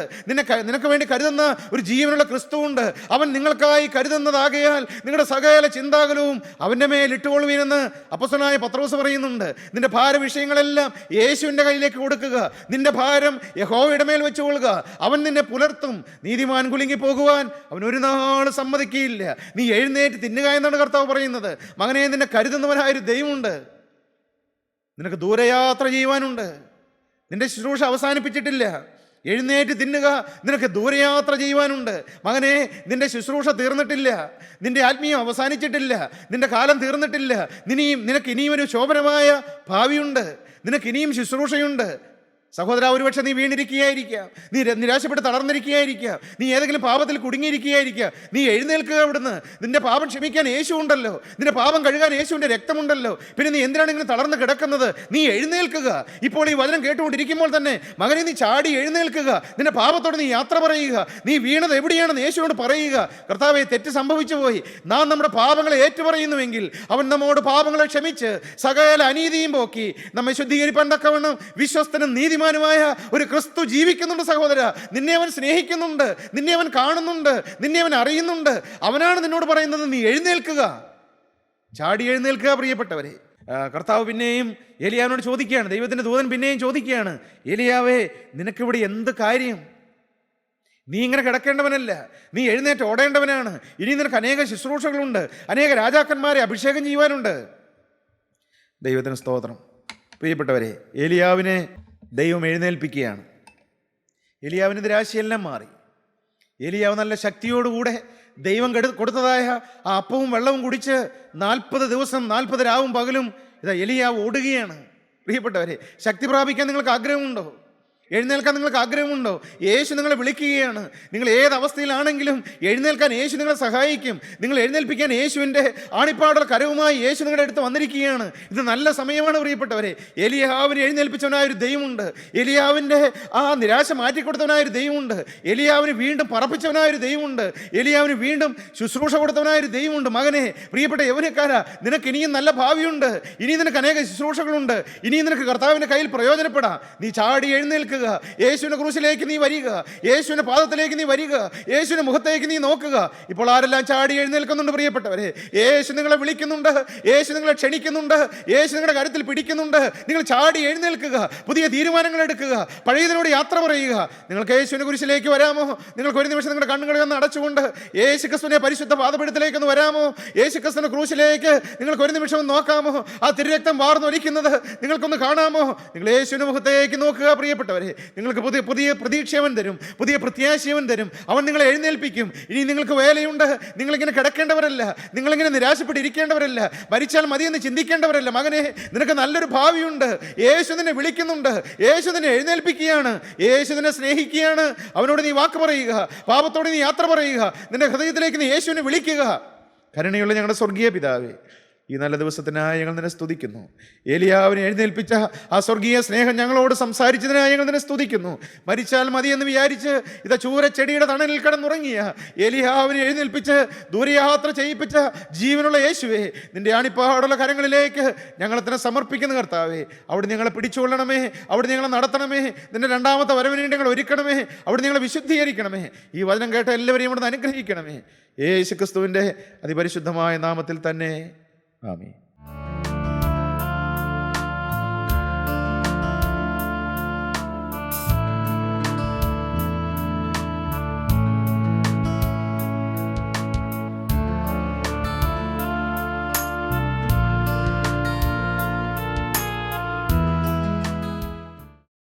നിനക്ക് വേണ്ടി കരുതുന്ന ഒരു ജീവനുള്ള ക്രിസ്തുവുണ്ട്. അവൻ നിങ്ങൾക്കായി കരുതുന്നതാകയാൽ നിങ്ങളുടെ സകല ചിന്താകുലവും അവൻ്റെ മേൽ ഇട്ടുകൊള്ളുവീനെന്ന് അപ്പോസ്തലനായ പത്രോസ് പറയുന്നുണ്ട്. നിന്റെ ഭാര വിഷയങ്ങളെല്ലാം യേശുവിൻ്റെ കയ്യിലേക്ക് കൊടുക്കുക. നിന്റെ ഭാരം യഹോവയുടെ മേൽ വെച്ചുകൊള്ളുക. അവൻ നിന്നെ പുലർത്തും. നീതിമാൻ കുലുങ്ങി പോകുവാൻ അവൻ ഒരു നാൾ സമ്മതിക്കുകയില്ല. നീ എഴുന്നേറ്റ് തിന്നുക എന്നാണ് കർത്താവ് പറയുന്നത്. മകനെ, നിന്നെ കരുതുന്നവനായൊരു ദൈവമുണ്ട്. നിനക്ക് ദൂരയാത്ര ചെയ്യുവാനുണ്ട്. നിന്റെ ശുശ്രൂഷ അവസാനിപ്പിച്ചിട്ടില്ല. എഴുന്നേറ്റ് തിന്നുക, നിനക്ക് ദൂരയാത്ര ചെയ്യുവാനുണ്ട്. മകനെ, നിന്റെ ശുശ്രൂഷ തീർന്നിട്ടില്ല, നിന്റെ ആത്മീയം അവസാനിച്ചിട്ടില്ല, നിന്റെ കാലം തീർന്നിട്ടില്ല. നിനക്ക് ഇനിയും ഒരു ശോഭനമായ ഭാവിയുണ്ട്, നിനക്ക് ഇനിയും ശുശ്രൂഷയുണ്ട്. സഹോദര, ഒരുപക്ഷെ നീ വീണിരിക്കുകയായിരിക്കാം, നീ നിരാശപ്പെട്ട് തളർന്നിരിക്കുകയായിരിക്കാം, നീ ഏതെങ്കിലും പാപത്തിൽ കുടുങ്ങിയിരിക്കുകയായിരിക്കാം. നീ എഴുന്നേൽക്കുക അവിടുന്ന്. നിന്റെ പാപം ക്ഷമിക്കാൻ യേശു ഉണ്ടല്ലോ, നിന്റെ പാപം കഴുകാൻ യേശുവിൻ്റെ രക്തമുണ്ടല്ലോ. പിന്നെ നീ എന്തിനാണ് ഇങ്ങനെ തളർന്ന് കിടക്കുന്നത്? നീ എഴുന്നേൽക്കുക. ഇപ്പോൾ ഈ വചനം കേട്ടുകൊണ്ടിരിക്കുമ്പോൾ തന്നെ മകനെ, നീ ചാടി എഴുന്നേൽക്കുക. നിന്റെ പാപത്തോട് നീ യാത്ര പറയുക. നീ വീണത് എവിടെയാണെന്ന് യേശുവിനോട് പറയുക. കർത്താവേ, തെറ്റ് സംഭവിച്ചു പോയി. നാം നമ്മുടെ പാപങ്ങളെ ഏറ്റുപറയുന്നുവെങ്കിൽ അവൻ നമ്മോട് പാപങ്ങളെ ക്ഷമിച്ച് സകല അനീതിയും പോക്കി നമ്മെ ശുദ്ധീകരിപ്പാൻ തക്കവണ്ണം വിശ്വസ്തനും നീതിമാനുമായ ഒരു ക്രിസ്തു ജീവിക്കുന്നുണ്ട്. സഹോദര, നിന്നെ അവൻ സ്നേഹിക്കുന്നുണ്ട്, നിന്നെ അവൻ കാണുന്നുണ്ട്, നിന്നെ അവൻ അറിയുന്നുണ്ട്. അവനാണ് നിന്നോട് പറയുന്നത്, നീ എഴുന്നേൽക്കുക, ചാടി എഴുന്നേൽക്കുക. പ്രിയപ്പെട്ടവരെ, കർത്താവ് പിന്നെയും ഏലിയാവിനോട് ചോദിക്കുകയാണ്, ദൈവത്തിൻ്റെ ദൂതൻ പിന്നെയും ചോദിക്കുകയാണ്, ഏലിയാവേ, നിനക്കിവിടെ എന്ത് കാര്യം? നീ ഇങ്ങനെ കിടക്കേണ്ടവനല്ല, നീ എഴുന്നേറ്റ് ഓടേണ്ടവനാണ്. ഇനി നിനക്ക് അനേക ശുശ്രൂഷകളുണ്ട്, അനേക രാജാക്കന്മാരെ അഭിഷേകം ചെയ്യുവാനുണ്ട്. ദൈവത്തിന് സ്തോത്രം. പ്രിയപ്പെട്ടവരെ, ഏലിയാവിനെ ദൈവം എഴുന്നേൽപ്പിക്കുകയാണ്. ഏലിയാവിന് നിരാശയെല്ലാം മാറി. ഏലിയാവ് നല്ല ശക്തിയോടുകൂടെ ദൈവം കൊടുത്തതായ ആ അപ്പവും വെള്ളവും കുടിച്ച് 40 ദിവസം 40 രാവും പകലും ഇതാ ഏലിയാവ് ഓടുകയാണ്. പ്രിയപ്പെട്ടവരെ, ശക്തി പ്രാപിക്കാൻ നിങ്ങൾക്ക് ആഗ്രഹമുണ്ടോ? എഴുന്നേൽക്കാൻ നിങ്ങൾക്ക് ആഗ്രഹമുണ്ടോ? യേശു നിങ്ങളെ വിളിക്കുകയാണ്. നിങ്ങൾ ഏത് അവസ്ഥയിലാണെങ്കിലും എഴുന്നേൽക്കാൻ യേശു നിങ്ങളെ സഹായിക്കും. നിങ്ങൾ എഴുന്നേൽപ്പിക്കാൻ യേശുവിൻ്റെ ആണിപ്പാടുള്ള കരവുമായി യേശു നിങ്ങളുടെ അടുത്ത് വന്നിരിക്കുകയാണ്. ഇത് നല്ല സമയമാണ് പ്രിയപ്പെട്ടവരെ. ഏലിയാവിനെ എഴുന്നേൽപ്പിച്ചവനായൊരു ദൈവമുണ്ട്. ഏലിയാവിൻ്റെ ആ നിരാശ മാറ്റിക്കൊടുത്തവനായൊരു ദൈവമുണ്ട്. ഏലിയാവിന് വീണ്ടും പറപ്പിച്ചവനായൊരു ദൈവമുണ്ട്. ഏലിയാവിന് വീണ്ടും ശുശ്രൂഷ കൊടുത്തവനായൊരു ദൈവമുണ്ട്. മകനെ, പ്രിയപ്പെട്ട യൗവനക്കാരാ, നിനക്ക് ഇനിയും നല്ല ഭാവിയുണ്ട്. ഇനിയും നിനക്ക് അനേക ശുശ്രൂഷകളുണ്ട്. ഇനിയും നിനക്ക് കർത്താവിൻ്റെ കയ്യിൽ പ്രയോജനപ്പെടാം. നീ ചാടി എഴുന്നേൽക്കുക. യേശുവിന്റെ ക്രൂശിലേക്ക് നീ വരിക, യേശുവിന്റെ പാദത്തിലേക്ക് നീ വരിക, യേശുവിന്റെ മുഖത്തേക്ക് നീ നോക്കുക. ഇപ്പോൾ ആരെല്ലാം ചാടി എഴുന്നേൽക്കുന്നുണ്ട് പ്രിയപ്പെട്ടവരെ? യേശു നിങ്ങളെ വിളിക്കുന്നുണ്ട്, യേശു നിങ്ങളെ ക്ഷണിക്കുന്നുണ്ട്, യേശു നിങ്ങളുടെ കാര്യത്തിൽ പിടിക്കുന്നുണ്ട്. നിങ്ങൾ ചാടി എഴുന്നേൽക്കുക, പുതിയ തീരുമാനങ്ങൾ എടുക്കുക, പഴയതിനോട് യാത്ര പറയുക. നിങ്ങൾക്ക് യേശുവിന്റെ കുരിശിലേക്ക് വരാമോ? നിങ്ങൾക്ക് ഒരു നിമിഷം നിങ്ങളുടെ കണ്ണുകളെ ഒന്ന് അടച്ചുകൊണ്ട് യേശു ക്രിസ്തുവിന്റെ പരിശുദ്ധ പാദപീഠത്തിലേക്ക് ഒന്ന് വരാമോ? യേശു ക്രിസ്തുവിന്റെ ക്രൂശിലേക്ക് നിങ്ങൾക്ക് ഒരു നിമിഷം ഒന്ന് നോക്കാമോ? ആ തിരുരക്തം വാർന്നൊലിക്കുന്നത് നിങ്ങൾക്കൊന്ന് കാണാമോ? നിങ്ങൾ യേശുവിന്റെ മുഖത്തേക്ക് നോക്കുക പ്രിയപ്പെട്ടവരെ. നിങ്ങൾക്ക് പുതിയ പുതിയ പ്രതീക്ഷ അവൻ തരും, പുതിയ പ്രത്യാശ അവൻ തരും. അവൻ നിങ്ങളെ എഴുന്നേൽപ്പിക്കും. ഇനി നിങ്ങൾക്ക് വേലയുണ്ട്. നിങ്ങളിങ്ങനെ കിടക്കേണ്ടവരല്ല, നിങ്ങളിങ്ങനെ നിരാശപ്പെട്ടിരിക്കേണ്ടവരല്ല, മരിച്ചാൽ മതിയെന്ന് ചിന്തിക്കേണ്ടവരല്ല. മകനെ, നിനക്ക് നല്ലൊരു ഭാവിയുണ്ട്. യേശു നിന്നെ വിളിക്കുന്നുണ്ട്, യേശു നിന്നെ എഴുന്നേൽപ്പിക്കുകയാണ്, യേശു നിന്നെ സ്നേഹിക്കുകയാണ്. അവനോട് നീ വാക്ക് പറയുക, പാപത്തോട് നീ യാത്ര പറയുക, നിന്റെ ഹൃദയത്തിലേക്ക് നീ യേശുവിനെ വിളിക്കുക. കരുണയുള്ള ഞങ്ങളുടെ സ്വർഗീയ പിതാവേ, ഈ നല്ല ദിവസത്തിനായി ഞങ്ങൾ നിന്നെ സ്തുതിക്കുന്നു. ഏലിയാവിനെ എഴുന്നേൽപ്പിച്ച ആ സ്വർഗീയ സ്നേഹം ഞങ്ങളോട് സംസാരിച്ചതിനായി ഞങ്ങൾ നിന്നെ സ്തുതിക്കുന്നു. മരിച്ചാൽ മതി എന്ന് വിചാരിച്ച് ഇതാ ചൂരച്ചെടിയുടെ തണലിൽ കിടന്നുറങ്ങിയ ഏലിയാവിനെ എഴുന്നേൽപ്പിച്ച് ദൂരയാത്ര ചെയ്യിപ്പിച്ച ജീവനുള്ള യേശുവേ, നിന്റെ ആണിപ്പാടുള്ള കരങ്ങളിലേക്ക് ഞങ്ങളെ തന്നെ സമർപ്പിക്കുന്ന കർത്താവേ, അവിടെ ഞങ്ങളെ പിടിച്ചുകൊള്ളണമേ, അവിടെ ഞങ്ങളെ നടത്തണമേ, നിന്റെ രണ്ടാമത്തെ വരവിന് വേണ്ടി ഞങ്ങൾ ഒരുക്കണമേ, അവിടെ ഞങ്ങളെ വിശുദ്ധീകരിക്കണമേ. ഈ വചനം കേട്ട എല്ലാവരെയും ഇവിടെ അനുഗ്രഹിക്കണമേ. യേശു ക്രിസ്തുവിൻ്റെ അതിപരിശുദ്ധമായ നാമത്തിൽ തന്നെ. ആമേൻ.